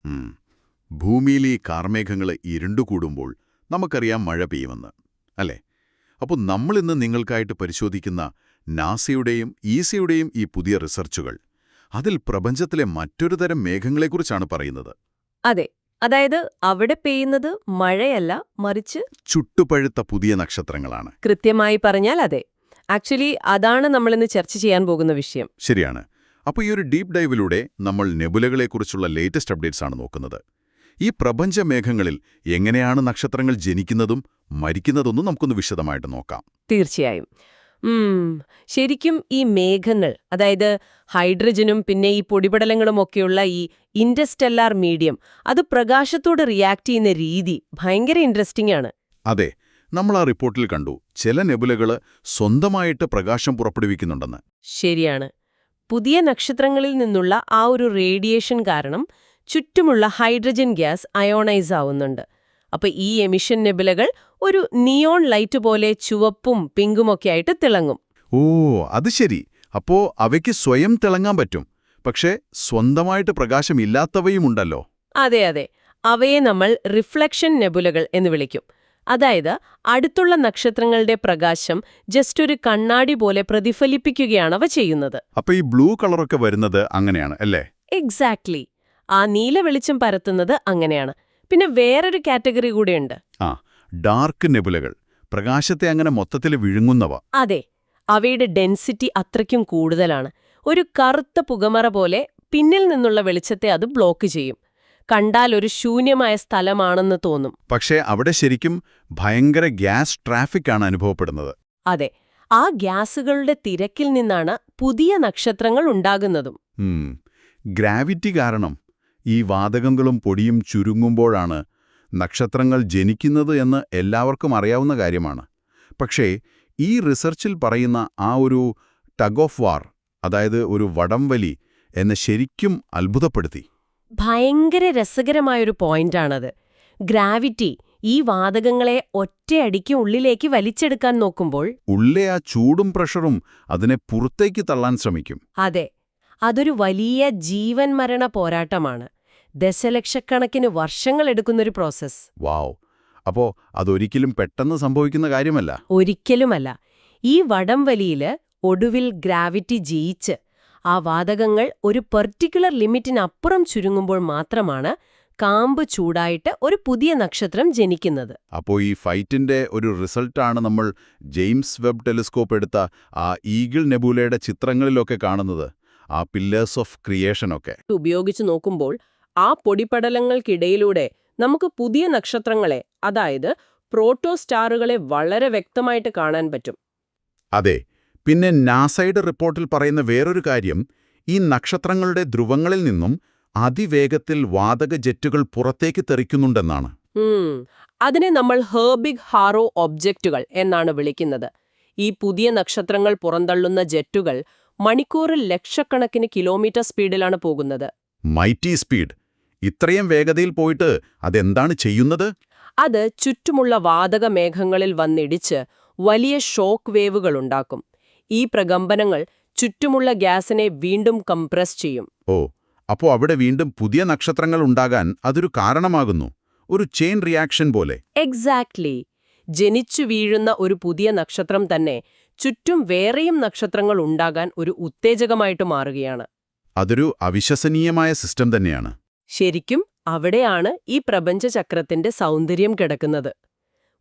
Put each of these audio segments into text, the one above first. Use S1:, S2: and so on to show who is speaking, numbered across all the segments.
S1: ഉം. ഭൂമിയിൽ ഈ കാർമേഘങ്ങൾ ഇരുണ്ടുകൂടുമ്പോൾ നമുക്കറിയാം മഴ പെയ്യുമെന്ന്, അല്ലേ? അപ്പോൾ നമ്മളിന്ന് നിങ്ങൾക്കായിട്ട് പരിശോധിക്കുന്ന നാസയുടെയും ഈസയുടെയും ഈ പുതിയ റിസർച്ചുകൾ, അതിൽ പ്രപഞ്ചത്തിലെ മറ്റൊരു തരം മേഘങ്ങളെക്കുറിച്ചാണ് പറയുന്നത്.
S2: അതെ, അതായത് അവിടെ പെയ്യുന്നത് മഴയല്ല, മറിച്ച്
S1: ചുട്ടുപഴുത്ത പുതിയ നക്ഷത്രങ്ങളാണ്.
S2: കൃത്യമായി പറഞ്ഞാൽ അതെ. ആക്ച്വലി അതാണ് നമ്മളിന്ന് ചർച്ച ചെയ്യാൻ പോകുന്ന വിഷയം.
S1: ശരിയാണ്. അപ്പോൾ ഈ ഒരു ഡീപ് ഡൈവിലൂടെ നമ്മൾ നെബുലകളെക്കുറിച്ചുള്ള ലേറ്റസ്റ്റ് അപ്ഡേറ്റ്സ് ആണ് നോക്കുന്നത്. ഈ പ്രപഞ്ചമേഘങ്ങളിൽ എങ്ങനെയാണ് നക്ഷത്രങ്ങൾ ജനിക്കുന്നതും മരിക്കുന്നതെന്നും നമുക്കൊന്ന് വിശദമായിട്ട് നോക്കാം.
S2: തീർച്ചയായും. ശരിക്കും ഈ മേഘങ്ങൾ, അതായത് ഹൈഡ്രജനും പിന്നെ ഈ പൊടിപടലങ്ങളും ഒക്കെയുള്ള ഈ ഇന്റർസ്റ്റെല്ലാർ മീഡിയം, അത് പ്രകാശത്തോട് റിയാക്ട് ചെയ്യുന്ന രീതി ഭയങ്കര ഇൻട്രസ്റ്റിംഗ് ആണ്.
S1: അതെ, നമ്മൾ ആ റിപ്പോർട്ടിൽ കണ്ടു ചില നെബുലകൾ സ്വന്തമായിട്ട് പ്രകാശം പുറപ്പെടുവിക്കുന്നുണ്ടെന്ന്.
S2: ശരിയാണ്. പുതിയ നക്ഷത്രങ്ങളിൽ നിന്നുള്ള ആ ഒരു റേഡിയേഷൻ കാരണം ചുറ്റുമുള്ള ഹൈഡ്രജൻ ഗ്യാസ് അയോണൈസ് ആവുന്നുണ്ട്. അപ്പൊ ഈ എമിഷൻ നെബുലകൾ ഒരു നിയോൺ ലൈറ്റ് പോലെ ചുവപ്പും പിങ്കുമൊക്കെ ആയിട്ട് തിളങ്ങും.
S1: ഓ, അത് ശരി. അപ്പോ അവയ്ക്ക് സ്വയം തിളങ്ങാൻ പറ്റും, പക്ഷേ സ്വന്തമായിട്ട് പ്രകാശമില്ലാത്തവയുമുണ്ടല്ലോ.
S2: അതെ അതെ, അവയെ നമ്മൾ റിഫ്ലക്ഷൻ നെബുലകൾ എന്ന് വിളിക്കും. അതായത് അടുത്തുള്ള നക്ഷത്രങ്ങളുടെ പ്രകാശം ജസ്റ്റ് ഒരു കണ്ണാടി പോലെ പ്രതിഫലിപ്പിക്കുകയാണ് അവ ചെയ്യുന്നത്.
S1: അപ്പൊ ഈ ബ്ലൂ കളറൊക്കെ വരുന്നത് അങ്ങനെയാണ് അല്ലേ?
S2: എക്സാക്ട്ലി. ആ നീല വെളിച്ചം പരത്തുന്നത് അങ്ങനെയാണ്. പിന്നെ വേറൊരു കാറ്റഗറി കൂടെയുണ്ട്.
S1: ഡാർക്ക് നെബുലകൾ, പ്രകാശത്തെ അങ്ങനെ മൊത്തത്തിൽ വിഴുങ്ങുന്നവ.
S2: അതെ, അവയുടെ ഡെൻസിറ്റി അത്രയ്ക്കും കൂടുതലാണ്. ഒരു കറുത്ത പുകമറ പോലെ പിന്നിൽ നിന്നുള്ള വെളിച്ചത്തെ അത് ബ്ലോക്ക് ചെയ്യും. കണ്ടാൽ ഒരു ശൂന്യമായ സ്ഥലമാണെന്ന് തോന്നും.
S1: പക്ഷേ അവിടെ ശരിക്കും ഭയങ്കര ഗ്യാസ് ട്രാഫിക് ആണ് അനുഭവപ്പെടുന്നത്.
S2: അതെ, ആ ഗ്യാസുകളുടെ തിരക്കിൽ നിന്നാണ് പുതിയ നക്ഷത്രങ്ങൾ ഉണ്ടാകുന്നതും.
S1: ഗ്രാവിറ്റി കാരണം ഈ വാതകങ്ങളും പൊടിയും ചുരുങ്ങുമ്പോഴാണ് നക്ഷത്രങ്ങൾ ജനിക്കുന്നത് എന്ന് എല്ലാവർക്കും അറിയാവുന്ന കാര്യമാണ്. പക്ഷേ ഈ റിസർച്ചിൽ പറയുന്ന ആ ഒരു ടഗ് ഓഫ് വാർ, അതായത് ഒരു വടംവലി, എന്നെ ശരിക്കും അത്ഭുതപ്പെടുത്തി.
S2: ഭയങ്കര രസകരമായൊരു പോയിന്റാണത്. ഗ്രാവിറ്റി ഈ വാതകങ്ങളെ ഒറ്റയടിക്ക് ഉള്ളിലേക്ക് വലിച്ചെടുക്കാൻ നോക്കുമ്പോൾ
S1: ഉള്ളിലെ ആ ചൂടും പ്രഷറും അതിനെ പുറത്തേക്ക് തള്ളാൻ ശ്രമിക്കും.
S2: അതെ, അതൊരു വലിയ ജീവൻ മരണ പോരാട്ടമാണ്. ദശലക്ഷക്കണക്കിന് വർഷങ്ങളെടുക്കുന്നൊരു പ്രോസസ്സ്.
S1: വാവ്! അപ്പോ അതൊരിക്കലും പെട്ടെന്ന് സംഭവിക്കുന്ന കാര്യമല്ല.
S2: ഒരിക്കലുമല്ല. ഈ വടംവലിയില് ഒടുവിൽ ഗ്രാവിറ്റി ജയിച്ച് ആ വാതകങ്ങൾ ഒരു പെർട്ടിക്കുലർ ലിമിറ്റിനപ്പുറം ചുരുങ്ങുമ്പോൾ മാത്രമാണ് കാമ്പ് ചൂടായിട്ട് ഒരു പുതിയ നക്ഷത്രം ജനിക്കുന്നത്.
S1: അപ്പോൾ ഈ ഫൈറ്റിന്റെ ഒരു റിസൾട്ടാണ് നമ്മൾ ജെയിംസ് വെബ് ടെലിസ്കോപ്പ് എടുത്ത ആ ഈഗിൾ നെബുലയുടെ ചിത്രങ്ങളിലൊക്കെ കാണുന്നത്, ആ പില്ലേഴ്സ് ഓഫ് ക്രിയേഷനൊക്കെ
S2: ഉപയോഗിച്ച് നോക്കുമ്പോൾ ആ പൊടിപടലങ്ങൾക്കിടയിലൂടെ നമുക്ക് പുതിയ നക്ഷത്രങ്ങളെ, അതായത് പ്രോട്ടോസ്റ്റാറുകളെ വളരെ വ്യക്തമായിട്ട് കാണാൻ പറ്റും.
S1: അതെ. പിന്നെ നാസയുടെ റിപ്പോർട്ടിൽ പറയുന്ന വേറൊരു കാര്യം, ഈ നക്ഷത്രങ്ങളുടെ ധ്രുവങ്ങളിൽ നിന്നും അതിവേഗത്തിൽ വാതക ജെറ്റുകൾ പുറത്തേക്ക് തെറിക്കുന്നുണ്ടെന്നാണ്.
S2: അതിനെ നമ്മൾ ഹെർബിഗ് ഹാറോ ഒബ്ജക്റ്റുകൾ എന്നാണ് വിളിക്കുന്നത്. ഈ പുതിയ നക്ഷത്രങ്ങൾ പുറന്തള്ളുന്ന ജെറ്റുകൾ മണിക്കൂറിൽ ലക്ഷക്കണക്കിന് കിലോമീറ്റർ സ്പീഡിലാണ് പോകുന്നത്.
S1: Mighty speed! ഇത്രയും വേഗതയിൽ പോയിട്ട് അതെന്താണ് ചെയ്യുന്നത്?
S2: അത് ചുറ്റുമുള്ള വാതക മേഘങ്ങളിൽ വന്നിടിച്ച് വലിയ ഷോക്ക് വേവുകളുണ്ടാക്കും. ഈ പ്രകമ്പനങ്ങൾ ചുറ്റുമുള്ള ഗ്യാസിനെ വീണ്ടും കംപ്രസ് ചെയ്യും.
S1: ഓ, അപ്പോൾ അവിടെ വീണ്ടും പുതിയ നക്ഷത്രങ്ങൾ ഉണ്ടാകാൻ അതൊരു കാരണമാകുന്നു, ഒരു ചെയിൻ റിയാക്ഷൻ പോലെ.
S2: എക്സാക്ട്ലി. ജനിച്ചു വീഴുന്ന ഒരു പുതിയ നക്ഷത്രം തന്നെ ചുറ്റും വേറെയും നക്ഷത്രങ്ങൾ ഉണ്ടാകാൻ ഒരു ഉത്തേജകമായിട്ട് മാറുകയാണ്.
S1: അതൊരു അവിശ്വസനീയമായ സിസ്റ്റം തന്നെയാണ്.
S2: ശരിക്കും അവിടെയാണ് ഈ പ്രപഞ്ചചക്രത്തിന്റെ സൗന്ദര്യം കിടക്കുന്നത്.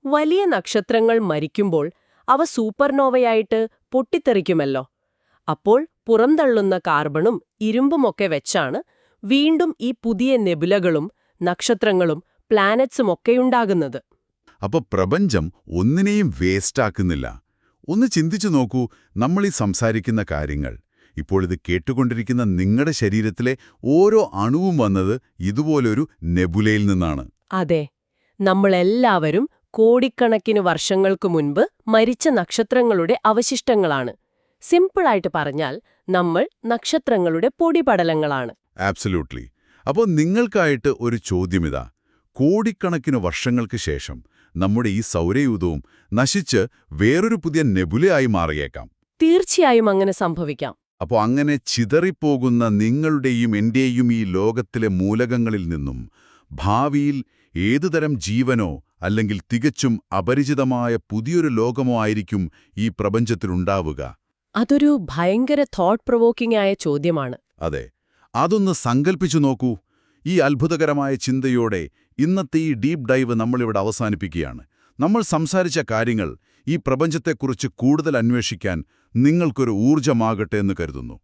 S2: വലിയ നക്ഷത്രങ്ങൾ മരിക്കുമ്പോൾ അവ സൂപ്പർനോവയായിട്ട് പൊട്ടിത്തെറിക്കുമല്ലോ. അപ്പോൾ പുറന്തള്ളുന്ന കാർബണും ഇരുമ്പുമൊക്കെ വെച്ചാണ് വീണ്ടും ഈ പുതിയ നെബുലകളും നക്ഷത്രങ്ങളും പ്ലാനറ്റ്സുമൊക്കെയുണ്ടാകുന്നത്.
S1: അപ്പോൾ പ്രപഞ്ചം ഒന്നിനെയും വേസ്റ്റാക്കുന്നില്ല. ഒന്ന് ചിന്തിച്ചു നോക്കൂ, നമ്മൾ ഈ സംസാരിക്കുന്ന കാര്യങ്ങൾ, ഇപ്പോൾ ഇത് കേട്ടുകൊണ്ടിരിക്കുന്ന നിങ്ങളുടെ ശരീരത്തിലെ ഓരോ അണുവും വന്നത് ഇതുപോലൊരു നെബുലയിൽ നിന്നാണ്.
S2: അതെ, നമ്മളെല്ലാവരും കോടിക്കണക്കിന് വർഷങ്ങൾക്ക് മുൻപ് മരിച്ച നക്ഷത്രങ്ങളുടെ അവശിഷ്ടങ്ങളാണ്. സിമ്പിളായിട്ട് പറഞ്ഞാൽ നമ്മൾ നക്ഷത്രങ്ങളുടെ പൊടിപടലങ്ങളാണ്.
S1: ആബ്സല്യൂട്ട്ലി. അപ്പോൾ നിങ്ങൾക്കായിട്ട് ഒരു ചോദ്യമിതാ. കോടിക്കണക്കിന് വർഷങ്ങൾക്ക് ശേഷം നമ്മുടെ ഈ സൗരയൂഥവും നശിച്ച് വേറൊരു പുതിയ നെബുലയായി മാറിയേക്കാം.
S2: തീർച്ചയായും അങ്ങനെ സംഭവിക്കാം.
S1: അപ്പോൾ അങ്ങനെ ചിതറിപ്പോകുന്ന നിങ്ങളുടെയും എന്റെയും ഈ ലോകത്തിലെ മൂലകങ്ങളിൽ നിന്നും ഭാവിയിൽ ഏതുതരം ജീവനോ അല്ലെങ്കിൽ തികച്ചും അപരിചിതമായ പുതിയൊരു ലോകമോ ആയിരിക്കും ഈ പ്രപഞ്ചത്തിലുണ്ടാവുക?
S2: അതൊരു ഭയങ്കര തോട്ട് പ്രൊവോക്കിംഗ് ആയ ചോദ്യമാണ്.
S1: അതെ, അതൊന്ന് സങ്കൽപ്പിച്ചു നോക്കൂ. ഈ അത്ഭുതകരമായ ചിന്തയോടെ ഇന്നത്തെ ഈ ഡീപ് ഡൈവ് നമ്മളിവിടെ അവസാനിപ്പിക്കുകയാണ്. നമ്മൾ സംസാരിച്ച കാര്യങ്ങൾ ഈ പ്രപഞ്ചത്തെക്കുറിച്ച് കൂടുതൽ അന്വേഷിക്കാൻ നിങ്ങൾക്കൊരു ഊർജ്ജമാകട്ടെ എന്ന് കരുതുന്നു.